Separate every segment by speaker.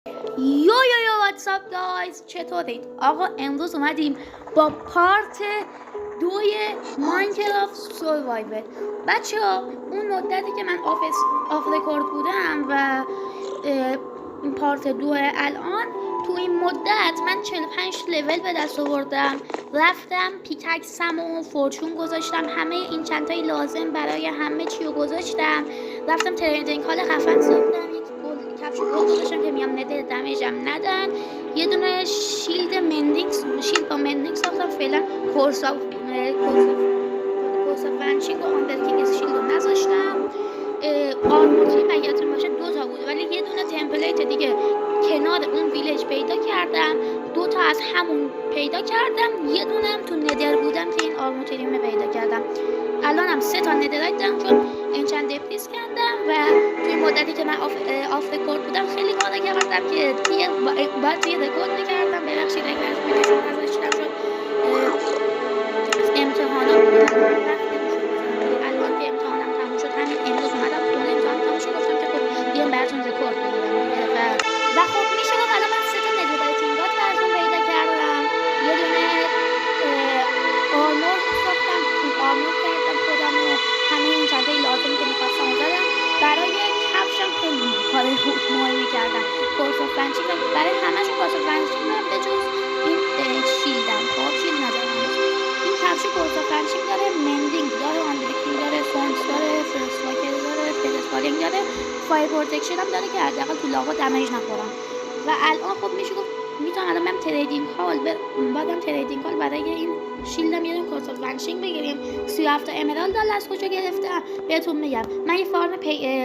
Speaker 1: یو واتساپ گایز، چطورید؟ آقا امروز اومدیم با پارت 2 ماینکرافت سروایور. بچه ها اون مدتی که من آف رکورد بودم و این پارت 2 الان، تو این مدت من 45 لول به دست آوردم. رفتم پیککسم و فورچون گذاشتم، همه این چندتای لازم برای همه چی رو گذاشتم. رفتم تریدینگ هال خفن ساختم، کفش گل گذاشتم که میام ندر دمیجم ندن. یه دونه شیلد با مندینگ ساختم. فعلا کورسا ونچینگ و آندرکینگ شیلد رو نذاشتم. آرموتی مگرتون باشه 2 تا بود، ولی یه دونه تمپلیت دیگه کنار اون ویلج پیدا کردم. 2 تا از همون پیدا کردم، یه دونه هم تو ندر بودم که این آرموتریمه پیدا کردم. الانم 3 تا ندرایت دارم چون انچند دپریس کردم و توی مدتی که من آف رکورد بودم خیلی کار کردم که باید توی رکورد میکردم. ببخشید اگر از ویدیوشون نذاشتم چون امتحانا بودم. الان که امتحانم تموم شد، همین امروز اومدم خونه امتحان تموم شد، گفتم که خب بیام براتون رکورد بگیرم دیگه. و خب میشه گفت الان من 3 تا ندرایتینگات براتون پیدا کردم. یه دونه آرمور ساختم، آرمور کردم خودم و همه این چندتای لازمی که میخواستم زدم. برای کفشم خیلی کار مهمی کردم. کورس آف ونچینگ برای همه‌شون کورس آف ونچینگ به جز این شیلدم. خب شیلد ندارم. این کفش کورس آف ونچینگ داره، مندینگ داره، آندرکینگ داره، سونس داره، فرست واکر داره، پدسپالینگ داره، فایر پروتکشن هم داره که حداقل تو لاوا دمیج نخورم. و الان خب میشه گفت میتونم الان برم تریدینگ هال، بعدم تریدینگ هال برای این شیلدم یه کورس آف ونچینگ بگیریم. 37 تا امرالد از کجا گرفتم بهتون میگم. من یه فارم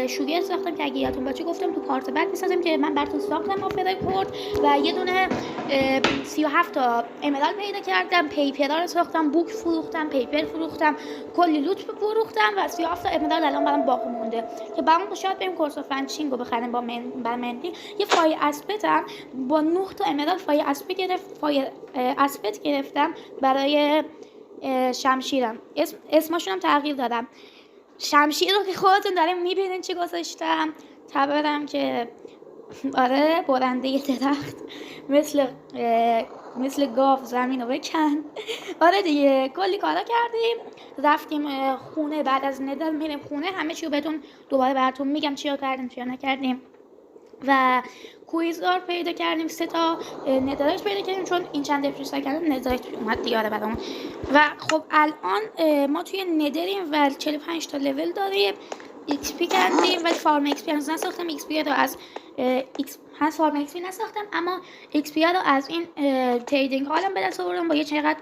Speaker 1: شوگر ساختم که اگه یادتون باشه گفتم تو پارت بعد میسازم که من براتون ساختم آف رکورد. و یه دونه 37 تا امرالد پیدا کردم، پیپرها رو ساختم، بوک فروختم، پیپر فروختم، کلی لوت فروختم و 37 تا امرالد الان برام باقی مونده که برام شاید بریم کورس آف ونچینگ رو بخریم با مندی. یه فای اسپتم با 9 تا امرالد فای اسپت گرفتم برای شمشیرم. اسمشون هم تغییر دادم. شمشیر رو که خودتون داریم میبینین چی گذاشتم. تبرم که آره برنده درخت مثل گاو زمین رو بکن. آره دیگه کلی کارا کردیم. رفتیم خونه، بعد از ندر میریم خونه، همه چی رو بهتون دوباره براتون میگم چیا کردیم چیا نکردیم. و کویزدار پیدا کردیم، 3 تا ندرایت پیدا کردیم چون این چند دپریس کردیم ندرایت اومد دیاره برامون. و خب الان ما توی ندریم و 45 تا لول داریم. ایکس پی کردیم ولی فارم ایکس پی هنوز نساختم. ایکس پی رو از فارم ایکس پی نساختم، اما ایکس پی رو از این تریدینگ هالم به دست آوردم با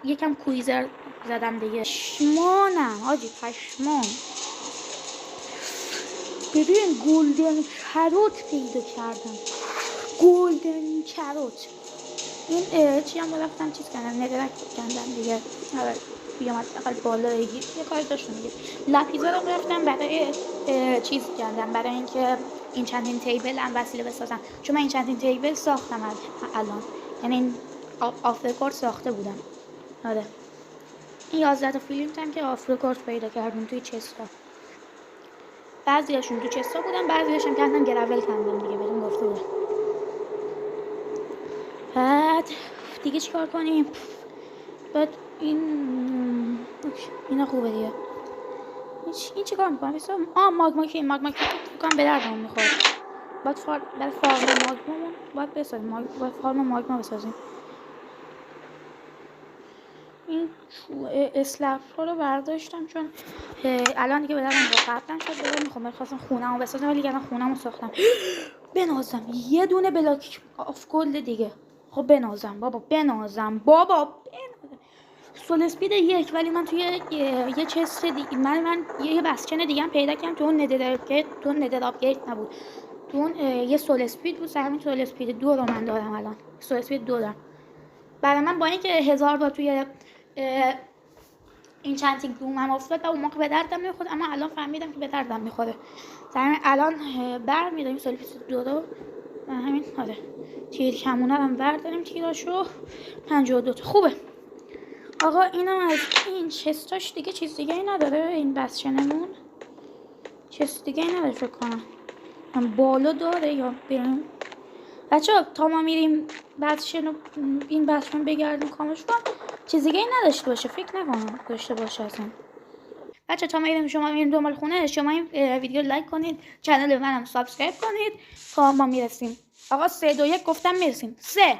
Speaker 1: یکم کویزر زدم دیگه. پشمانم حاجی، پشمان. ببین گلدن کروت پیدا کردم، گلدن کروت. این چی هم رفتم چیز کردم، ندرک کردم دیگه. آره بیامد اقل بالا یه کاری داشتم دیگه. لپیزا رو رفتم برای چیز کردم، برای اینکه این چندین تیبل هم وسیله بسازم، چون من این چندین تیبل ساختم الان، یعنی این آف رکورد ساخته بودم. آره این 11 تا فیلم هم که آف رکورد پیدا کردم توی چستا. بعضیاشون تو چستا بودن، بعضیاشون کردن گرول کردم دیگه، بهتون گفته بودم. بعد دیگه چیکار کنیم؟ بعد اینا خوبه دیگه. این چیکار میکنم؟ ماگما بکنم به دردمون میخواد. باید برای فارم ماگمامون باید بسازیم، باید فارم ماگما بسازیم. این اسلپ ها رو برداشتم چون الان دیگه به دردم قبلا شد دیگه. میخوام خواستم خونه‌مو بسازم ولی الان خونه‌مو ساختم. بنازم یه دونه بلاک آف گلد دیگه. خب بنازم بابا، سول اسپید 1، ولی من توی یه چست دیگه من یه بسچن دیگه هم پیدا کردم تو اون ندر آپگرید نبود. تو اون یه سول اسپید بود، همین سول اسپید 2 رو من دارم الان. سول اسپید 2 دارم. برای من با اینکه 1000 بار توی این چندینگ رومم افتاد و اون موقع به دردم نمیخورد، اما الان فهمیدم که به دردم میخوره. الان برمی‌داریم سول اسپید 2 رو و همین. آره تیر کمونه هم برداریم، تیراشو 52 تا خوبه. آقا اینم از این چستاش دیگه چیز دیگه ای نداره. این بسچنمون چیز دیگه ای نداره فکر کنم. بالا داره یا بریم بچه تا ما میریم بعدشن این بچه‌مون بگردیم کامش کن چیزی دیگه نداشته باشه، فکر نکنم داشته باشه اصلا. بچه تا ما شما میریم دنبال خونه، شما این ویدیو لایک کنید، چنل منم سابسکرایب کنید تا ما میرسیم. آقا 3 2 1 گفتم میرسیم. 3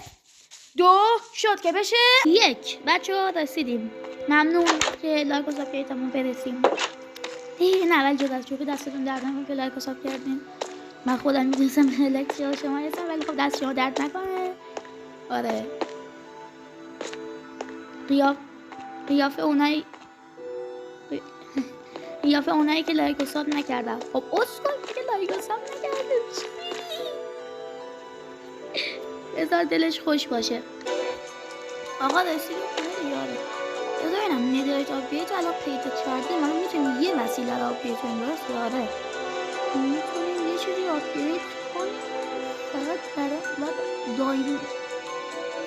Speaker 1: 2 شد که بشه 1. بچه ها رسیدیم. ممنون که لایک و سابسکرایبمون برسیم. این اول جدا از چوب دستتون درد نکنه که لایک و ساب کردین. من خودم میدونستم لایک شما هستم ولی خب دست شما درد نکنه. آره قیافه اونایی که لایک و ساب نکردن. خب اسکل که لایک و ساب نکردن چی؟ بذار دلش خوش باشه. آقا رسیدیم خونه دیاره. بذار ببینم ندایت آپدیت الان پیدا کردیم. ما میتونیم یه وسیله رو آپدیت کنیم، درست؟ آره میتونیم یه چیزی آپدیت کنیم فقط برای دایم.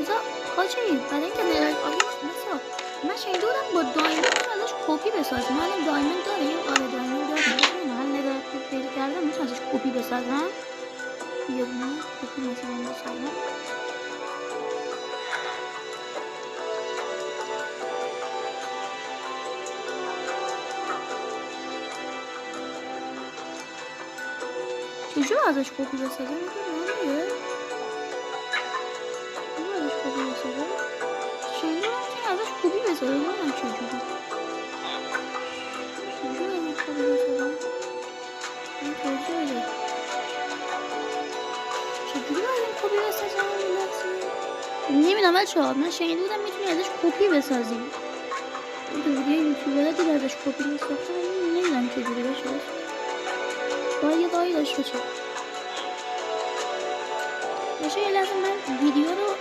Speaker 1: بذار حاجی برای اینکه ندایت آپدیت مثلا من شنیدم با دایموند ازش کپی بسازیم. من دایموند داریم. آره دایموند داریم. من ندایت پیدا کردم میتونم ازش کپی بسازم. یه دونه کپی مثلا بسازم. چجور ازش کپی بسازم؟ میگه ازش کپی بسازم شنیدم که ازش کپی بسازم. نمیدونم چجوری ازش کپی بسازم. این توضیح بده چجوری ازش کپی بسازم. نمیدونم بچه‌ها من شنیده بودم میتونی ازش کپی بسازی. این تو ویدیو یوتیوبرها دیگه ازش کپی میساختم. نمیدونم چجوری بشه. باید یه راهی داشته باشه. یه لحظه من ویدیو رو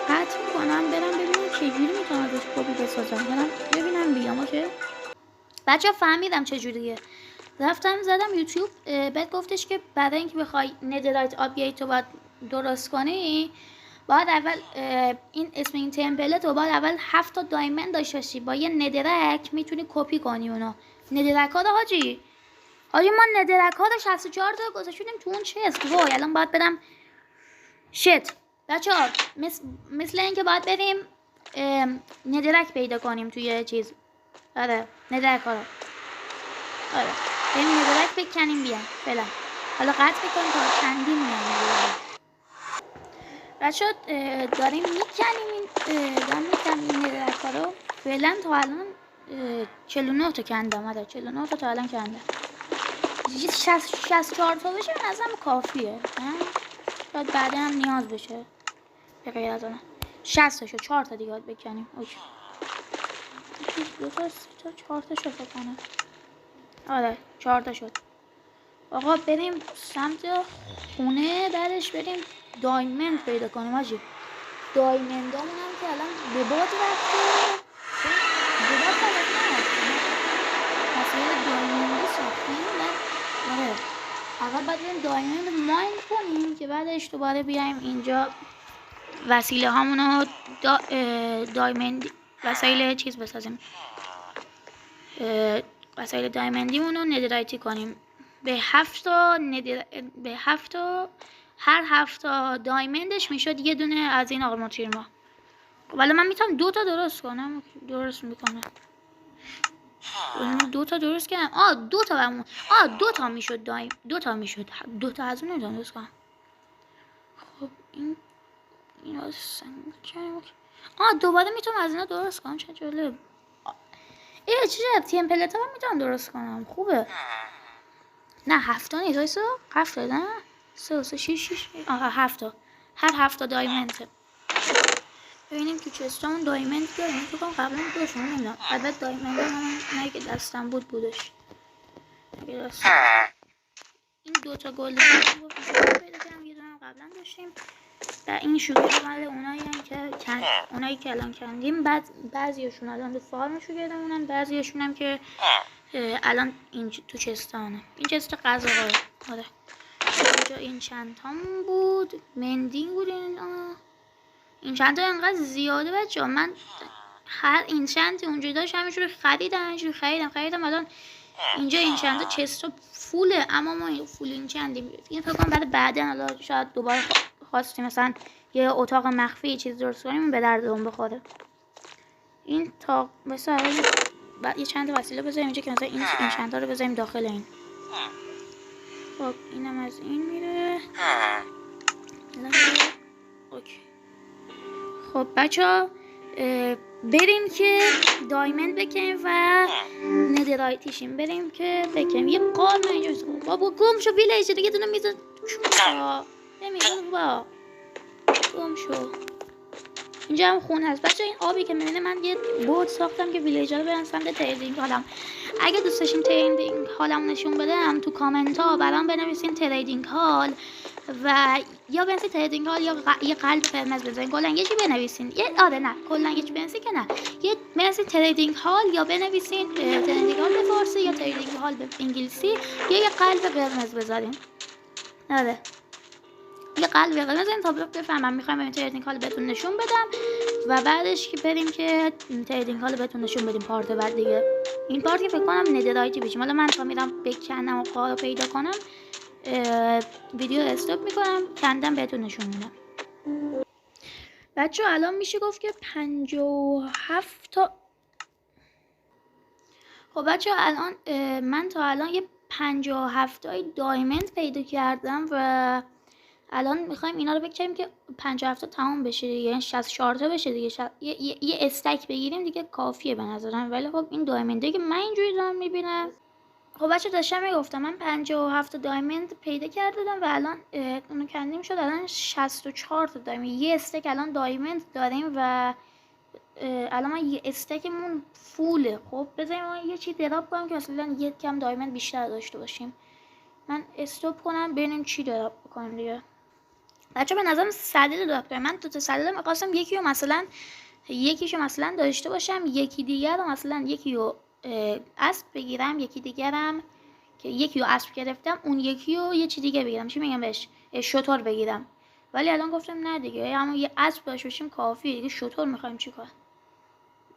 Speaker 1: قطع میکنم برم ببینم چجوری میتونم ازش کپی بسازم. برم ببینم بیام. اوکی بچه فهمیدم چجوریه. رفتم زدم یوتیوب بعد گفتش که برای اینکه بخوای ندرایت آپدیت رو باید درست کنی باید اول این اسم این تمپلت رو باید اول 7 تا دایموند داشته باشی. با یه ندرک میتونی کپی کنی اونا. ندرک ها حاجی ما ندرک ها رو 64 تا گذاشتیم تو اون چست. وای الان باید برم شت بچه‌ها مثل اینکه باید بریم ندرک پیدا کنیم توی چیز. آره ندرک ها رو آره بریم ندرک بکنیم بیان فعلا. حالا قطع بکنیم تا چندین میان. بچه‌ها داریم میکنیم این ندرک ها رو. فعلا تا الان 49 تا کندم. آره 49 تا الان کندم. 64 تا بشه به نظرم کافیه. شاید بعدا هم نیاز بشه به غیر از اون 60 تا شد 4 تا دیگه باید بکنیم. اوکی 2 تا 3 تا 4 تا شد فکر کنم. آره 4 تا شد. آقا بریم سمت خونه بعدش بریم دایموند پیدا کنیم. حاجی دایموندامون هم که الان به باد رفته. به باد رفته مثلا دایموندی ساختیم. آره اول باید بریم دایموند ماین کنیم که بعدش دوباره بیایم اینجا وسیله همونو دایموند وسایل چیز بسازیم. وسایل دایموندیمونو ندرایتی کنیم. به 7 تا هر 7 تا دایموندش میشد یه دونه از این آرمور تیرما. ولی من میتونم 2 تا درست کنم. درست میکنم 2 تا درست کردم. 2 تا برمون 2 تا میشد 2 تا میشد 2 تا از اون نمیتونم درست کنم. خب این دوباره میتونم از اینا درست کنم. چه جالب. چه تمپلت ها میتونم درست کنم. خوبه. نه 7 تا نیست. وایسا 7 تا نه 3 3 6 7 تا هر 7 تا دایموند. ببینیم تو چستمون دایموند داریم. فکر کنم قبلا داشتم نمیدونم. البته دایموند نه که دستم بودش. این 2 تا گلد پیدا کردم. یه دونه قبلا داشتیم. و این شوگر مال اونایی که الان کندیم. بعضیاشون الان به فارمشو گردمونن. بعضیاشون هم که الان این تو چستانه. این چست غذا آره اینجا این چند تام بود. مندینگ بود. این چند تا انقدر زیاده بچه‌ها. من هر این چند اونجا داشت همینجوری خریدم. الان اینجا این چند تا چست فوله. اما ما فول این چندیم. این فکر کنم بعدا حالا شاید دوباره خواستیم مثلا یه اتاق مخفی چیز درست کنیم به دردمون بخوره. این تا مثلا یه چند وسیله بذاریم اینجا که مثلا این چند رو بذاریم داخل این. خب اینم از این میره. اوکی. خب بچه‌ها بریم که دایمند بکنیم و ندرایتیشیم. بریم که بکنیم. یه قار من اینجا بسیم. بابا گم شو ویلیج دیگه دونه میزه چون نمیدونم با گم شو. اینجا هم خونه هست بچه. این آبی که میبینه من یه بورد ساختم که ویلیجر رو برن سمت تریدینگ هالم. اگه دوست داشتین تریدینگ هالم نشون بدم تو کامنت ها برام بنویسین تریدینگ هال و یا بنویسین تریدینگ هال یا یه قلب قرمز بزنین. کلا یه چی بنویسین. آره نه کلا یه چی بنویسین که نه. یه بنویسین تریدینگ هال یا بنویسین تریدینگ هال به فارسی یا تریدینگ هال به انگلیسی یا یه قلب قرمز بذارین. آره یه قلب قرمز این تا بفهمم میخوایم بریم تریدینگ هال بهتون نشون بدم و بعدش که بریم که تریدینگ هال بهتون نشون بدیم پارت بعد دیگه. این پارت که فکر کنم ندرایتی بشیم. حالا من تا میرم بکنم و قارو پیدا کنم ویدیو استاپ میکنم کندم بهتون نشون میدم. بچه الان میشه گفت که 57 تا. خب بچه الان من تا الان یه 57 تای دایمند پیدا کردم و الان میخوایم اینا رو بکنیم که 57 تا تمام بشه دیگه. یعنی 64 تا بشه دیگه. یه استک بگیریم دیگه کافیه به نظرم. ولی خب این دایمنده که من اینجوری دارم میبینم. خب بچه داشتم میگفتم من 57 تا دایمند پیدا کردم و الان اونو کندیم شد الان 64 تا دایمند. یه استک الان دایمند داریم و الان ما یه استکمون فوله. خب بذاریم ما یه چی دراپ کنم که مثلا یه کم دایمند بیشتر داشته باشیم. من استاپ کنم ببینیم چی دراپ بکنیم دیگه. بچه به نظرم سدید دراپ کنم. من تو سدید می‌خواستم یکیشو مثلا داشته باشم، یکی دیگر رو مثلا یکیو اسب بگیرم، یکی دیگرم که یکیو اسب گرفتم اون یکیو یه چی دیگه بگیرم. چی میگم بهش؟ شتر بگیرم. ولی الان گفتم نه دیگه همون یه اسب داشته باشیم کافیه دیگه. شتر می‌خوایم چیکار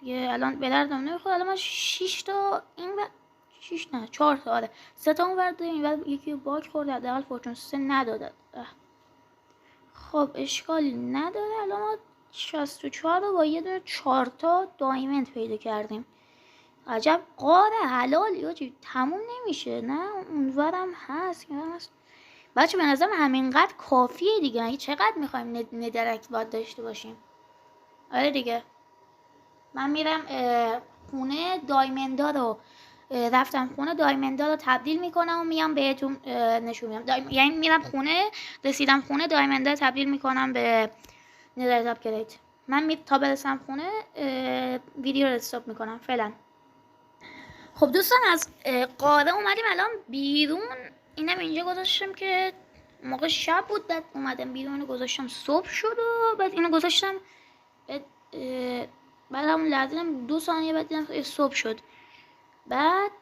Speaker 1: دیگه؟ الان به دردم نمیخوره. الان ما 6 تا این و 6 نه 4 تا آره 3 تا اون ور داریم و یکی باک خورده حداقل فورچون 3 نداده. خب اشکالی نداره. الان ما 64 رو با یه دونه 4 تا دایمند پیدا کردیم. عجب قاره حلال یا چی تموم نمیشه. نه اونورم هست. بچه به نظرم همینقدر کافیه دیگه. چقدر میخوایم ندرکت باید داشته باشیم؟ آره دیگه. من میرم خونه دایمندا رو رفتم خونه دایمندا رو تبدیل میکنم و میام بهتون نشون میدم. یعنی میرم خونه رسیدم خونه دایمندا رو تبدیل میکنم به ندرت آپگرید. من تا برسم خونه ویدیو رو استاپ میکنم فعلا. خب دوستان از قاره اومدیم الان بیرون. اینم اینجا گذاشتم که موقع شب بود بعد اومدم بیرون گذاشتم صبح شد و بعد اینو گذاشتم بعد همون لحظه 2 ثانیه بعد دیدم صبح شد. بعد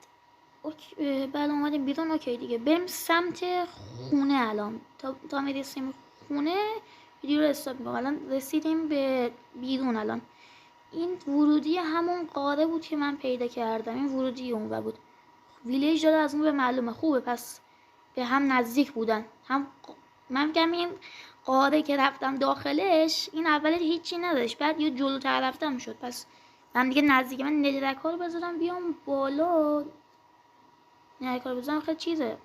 Speaker 1: اومدیم بیرون. اوکی دیگه بریم سمت خونه. الان تا میرسیم خونه ویدیو رو استاپ میکنم. الان رسیدیم به بیرون. الان این ورودی همون قاره بود که من پیدا کردم. این ورودی اون بود. ویلیج داره از اون به معلومه. خوبه پس به هم نزدیک بودن. هم من میگم این قاره که رفتم داخلش این اولش هیچی نداشت بعد یه جلوتر رفتم شد. پس من دیگه نزدیک من ندرک ها رو بذارم بیام بالا. ندرک ها رو بذارم خیلی چیزه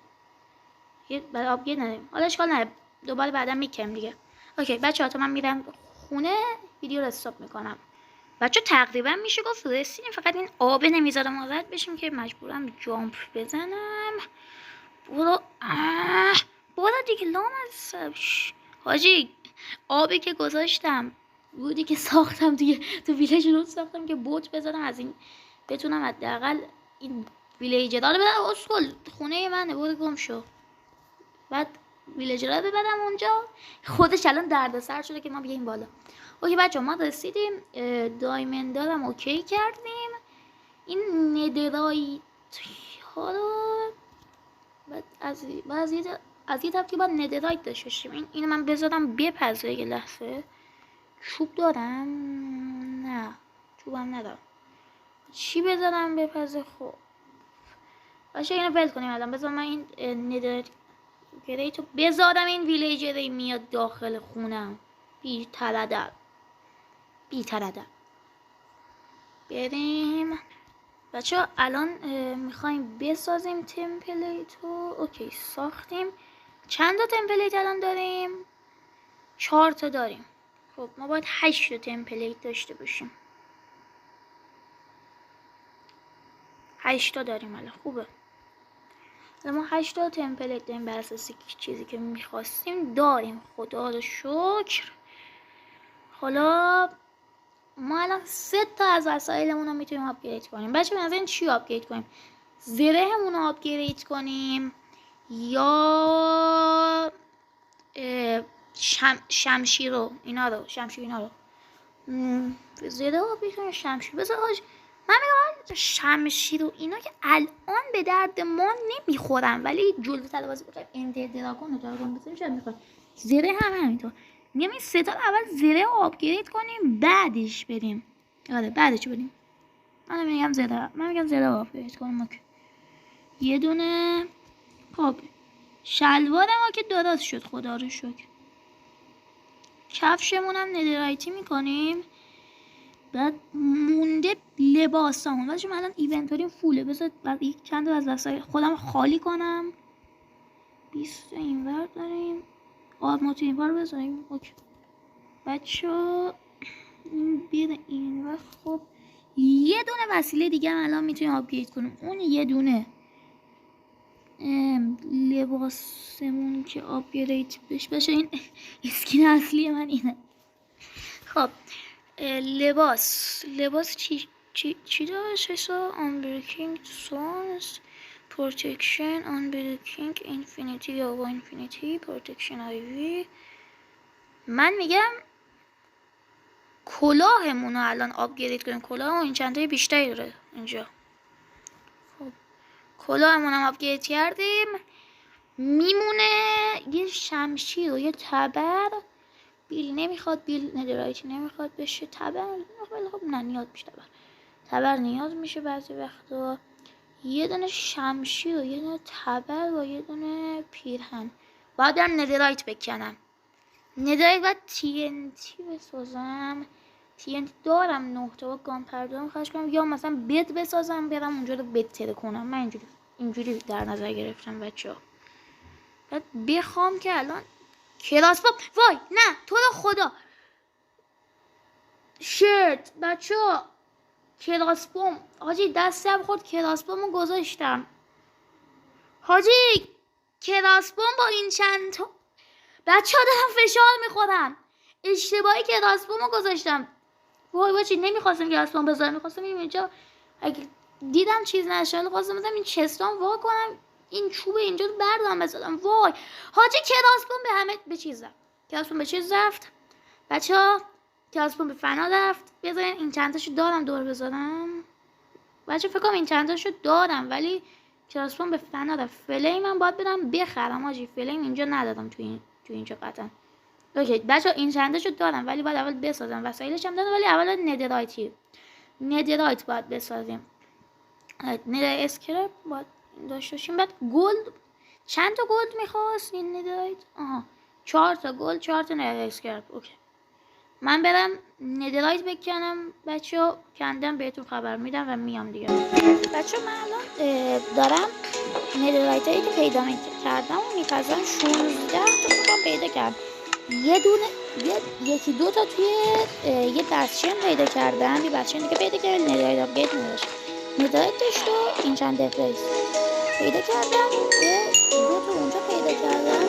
Speaker 1: یه برای آبگیر نداریم. حالا اشکال نداره دوباره بعدا میکنم دیگه. اوکی بچه ها تا من میرم خونه ویدیو رو استاپ میکنم. بچه تقریبا میشه گفت رسیدیم. فقط این آبه نمیذاره ما رد بشیم که مجبورم جامپ بزنم. برو دیگه لامصب حاجی. آبی که گذاشتم بودی که ساختم دیگه تو ویلیج رو ساختم که بوت بزنم از این بتونم حداقل این ویلیجرها رو ببرم. اصل خونه منه برو گم شو. بعد ویلیجرها رو ببرم اونجا. خودش الان دردسر شده که ما بیایم بالا. اوکی بچه ما رسیدیم. دایمند دارم اوکی کردیم. این ندرایت ها رو بعد از یه طرف که باید ندرایت داشته باشیم. اینو من بذارم بپزه. یه لحظه چوب دارم؟ نه چوبم ندارم. چی بذارم بپزه؟ خب باشه اینو ول کنیم الان. بذار من این ندرایت گریتو بذارم این ویلیجر میاد داخل خونم. بی تردد بریم بچه. الان میخوایم بسازیم تمپلیتو. اوکی ساختیم. چند تا تمپلیت الان داریم؟ 4 تا داریم. خب ما باید 8 تا تمپلیت داشته باشیم. 8 تا داریم الان. خوبه. ما 8 تا تمپلیت داریم بر اساس چیزی که میخواستیم داریم. خدا رو شکر. حالا ما الان 3 تا از وسایلمون رو میتونیم آپگرید کنیم. بچه به نظر چی آپگرید کنیم؟ زرهمون رو آپگرید کنیم یا شمشیر اینا رو زره آپگرید کنیم. شمشیر بذار من میگم شمشیر و اینا که الان به درد ما نمیخورن، ولی جلوتر بازی بکنیم انتر دراگون بزنیم شاید میخواد. زره هم همینطور. میگم این 3 تا اول زره آپگرید کنیم بعدش بریم. آره بعدش بریم. من میگم زره آپگرید کنیم. اوکی. یه دونه خب شلوار ما که درست شد خدا رو شکر. کفشمون هم ندرایتی میکنیم. بعد مونده لباسامون. واسه من الان اینونتوریم فوله. بذار بعد یک چند تا از وسایل خودم خالی کنم. 20 اینور داریم. ما تو اینور بذاریم. اوکی. بچه‌ها بیاد اینور. خب یه دونه وسیله دیگه هم الان میتونیم آپگرید کنیم. اون یه دونه لباسمون که آپگرید بشه. این اسکین اصلی من اینه. خب لباس چی داشت؟ unbreaking swords protection unbreaking infinity یا infinity protection IV. من میگم کلاهمون رو الان آپگرید کنیم. کلاهمون این چند تای بیشتری داره اینجا. خب کلاهمون هم آپگرید کردیم. میمونه یه شمشیر و یه تبر. بیل نمیخواد. بیل ندرایتی نمیخواد بشه. تبر خب نه نیاز میشه. تبر نیاز میشه بعضی وقتا. یه دونه شمشیر و یه دونه تبر و یه دونه پیرهن. باید در ندرایت بکنم. ندرایت باید TNT بسازم. TNT دارم 9 تا. گانپردارم خواهش کنم یا مثلا بد بسازم برم اونجا رو بتره کنم. من اینجوری در نظر گرفتم بچه‌ها. بعد بخوام که الان کراسبوم. وای نه تو رو خدا شرت بچه‌ها. کراسبوم حاجی دستم خورد. کراسبومو گذاشتم حاجی. کراسبوم با این چند تا بچه‌ها دارم فشار میخورم. اشتباهی کراسبومو گذاشتم. وای بچه نمیخواستم کراسبوم بذارم. میخواستم اینجا اگه دیدم چیز نشه خواستم بذارم این چستام وا کنم. این چوب اینجا رو بردارم بذارم. وای حاجی کراسبوم به همه به چیز رفت. کراسبوم به چیز رفت بچه‌ها. کراسبوم به فنا رفت. بذارین این چند تاشو دارم دور بذارم. بچه فکر کنم این چند تاشو دارم ولی کراسبوم به فنا رفت. فلیم من باید بدم بخرم حاجی. فلیم اینجا ندادم تو اینجا قطعا. اوکی بچه این چند تاشو دارم ولی باید اول بسازم. وسایلش هم دارم ولی اول ندرایت باید بسازیم. ندرایت اسکرپ باید داشته باشیم. بعد گلد چند تا گلد میخواست این ندرایت؟ 4 تا گلد 4 تا ندرایت اسکرپ. اوکی من برم ندرایت بکنم بچه‌ها. کندم بهتون خبر میدم و میام دیگه. بچه‌ها من الان دارم ندرایت هایی که پیدا کردم و میپذارم 16 تا پیدا کردم. یکی دو تا توی یه بچه‌ام پیدا کردم. یه بچه‌ام دیگه پیدا کردم ندرایت آپگرید نداشت. ندرایت داشت و این چند دفعه پیدا کردم. دو تا اونجا پیدا کردم.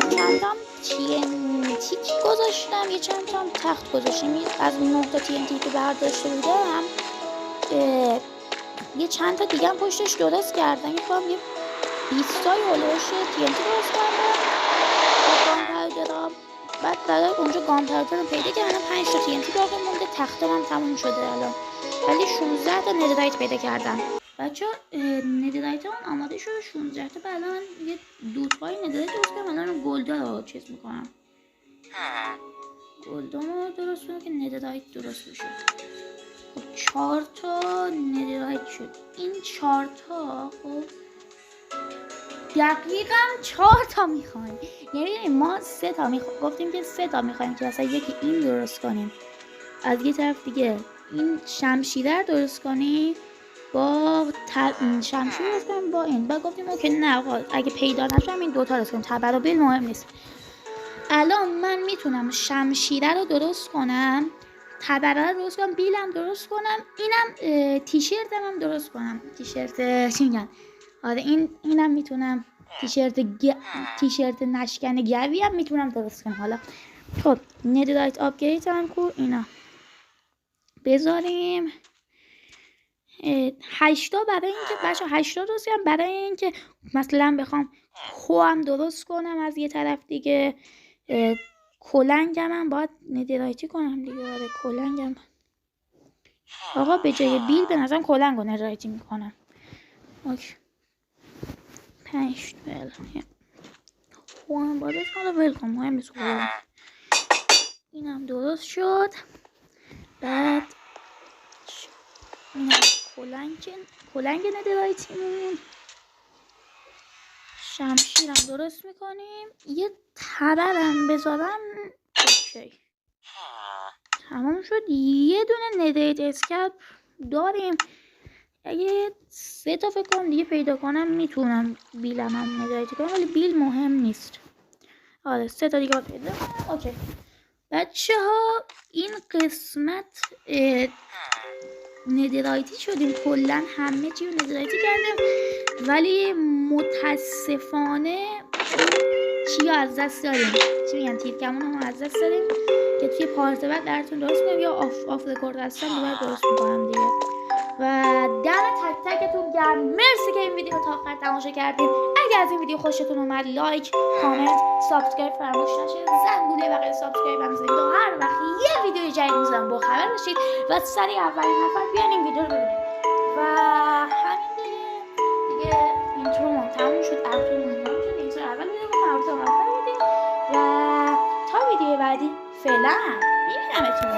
Speaker 1: چندم TNT گذاشتم. یه چند تا تخت گذاشتم. از 9 تا TNT که برداشته بودم یه چند تا دیگه هم پشتش درست کردم. میخوام یه 20 تای هولوش TNT درست کردم. گانپاودر بعد برای اونجا گانپاودر رو پیدا کردم. 5 تا TNT باقی مونده. تختم هم تموم شده الان ولی 16 تا ندرایت پیدا کردم. بچه ندرایت هم آماده شده. 16 تا الان یه 2 تای ندرایت درست کردم. الان گلدا رو چیز میکنم. گلدا رو درست کنم که ندرایت درست بشه. 4 تا ندرایت شد. این 4 تا خب دقیقاً 4 تا میخوایم. یعنی ما 3 تا گفتیم که 3 تا میخوایم که مثلا یکی این درست کنیم، از یه طرف دیگه این شمشیر درست کنیم با شمشیر درست کنیم با این. بعد گفتیم اوکی نه آقا اگه پیدا نشم این دوتا درست کنیم، تبر و بیل مهم نیست. الان من میتونم شمشیره رو درست کنم، تبره رو درست کنم، بیلم درست کنم، اینم تیشرتم هم درست کنم. تیشرت چی میگن؟ آره اینم میتونم تیشرت نشکن گوی هم میتونم درست کنم. حالا خب ندرایت آپگرید هم کو اینا بذاریم 8 برای اینکه بچه 8 درست کنم، برای اینکه مثلا بخوام هم درست کنم از یه طرف دیگه کلنگم هم باید ندرایتی کنم دیگه. آره کلنگم آقا به جای بیل به نظرم کلنگ رو ندرایتی میکنم. اوکی 5 خوام بادش حالا ولکن مهم نیست. اینم درست شد. بعد اینم کلنگ ندرایتیمون، شمشیرم درست میکنیم، یه تبرم بذارم. اوکی تمام شد. یه دونه ندرایت اسکلپ داریم. اگه 3 تا فکر کنم دیگه پیدا کنم میتونم بیلم هم ندرایتی کنم، ولی بیل مهم نیست. آره 3 تا دیگه پیدا کنم. اوکی بچه ها این قسمت ندرایتی شدیم، کلا همه چی رو ندرایتی کردیم، ولی متاسفانه چی از دست داریم، چی میگن تیرکمون رو از دست داریم که توی پارت بعد براتون درست کنم یا آف رکورد هستم دوباره درست میکنم دیگه. و دم تک تکتون گرم، مرسی که این ویدیو تا آخر تماشا کردین. اگر از این ویدیو خوشتون اومد لایک، کامنت، سابسکرایب فراموش نشه. زنگوله بغل سابسکرایب هم بزنید تا هر وقت یه ویدیو جدید میذارم با خبر باشید و سریع اولین نفر بیان این ویدیو رو ببینید. و همین دیگه اینترو ما تموم شد. اینترو اول ویدیو رو و تا ویدیو بعدی فعلا میبینمتون.